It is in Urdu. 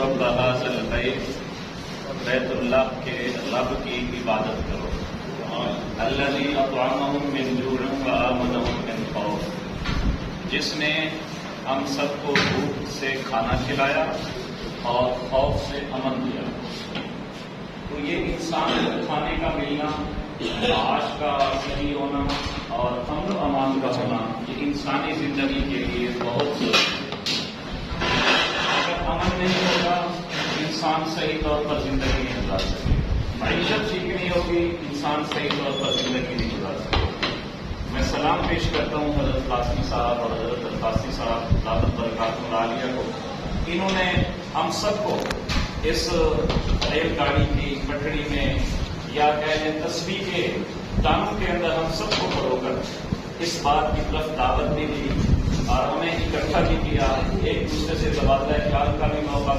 رب هذا البیت، بیت اللہ کے رب کی عبادت کرو، الذی اطعمہم من جوع وآمنہم من خوف، جس نے ہم سب کو بھوک سے کھانا کھلایا اور خوف سے امن دیا۔ تو یہ انسان کو کھانے کا ملنا، معاش کا صحیح ہونا اور امن و امان کا ہونا، یہ انسانی زندگی کے لیے بہت ضروری ہے۔ اگر امن نہیں ہوگا انسان صحیح طور پر زندگی نہیں گزار سکے، معیشت ٹھیک نہیں ہوگی انسان صحیح طور پر زندگی نہیں گزار سکے۔ میں سلام پیش کرتا ہوں حضرت قاسمی صاحب اور حضرت القاسمی صاحب دامت برکاتہ العالیہ کو، انہوں نے ہم سب کو اس ریل گاڑی کی پٹڑی میں یا کہہ لیں تسبیح کے دانوں کے اندر ہم سب کو پرو کر اس بات کی طرف دعوت بھی دی اور ہمیں اکٹھا بھی کیا، ایک دوسرے سے تبادلہ خیال کا بھی موقع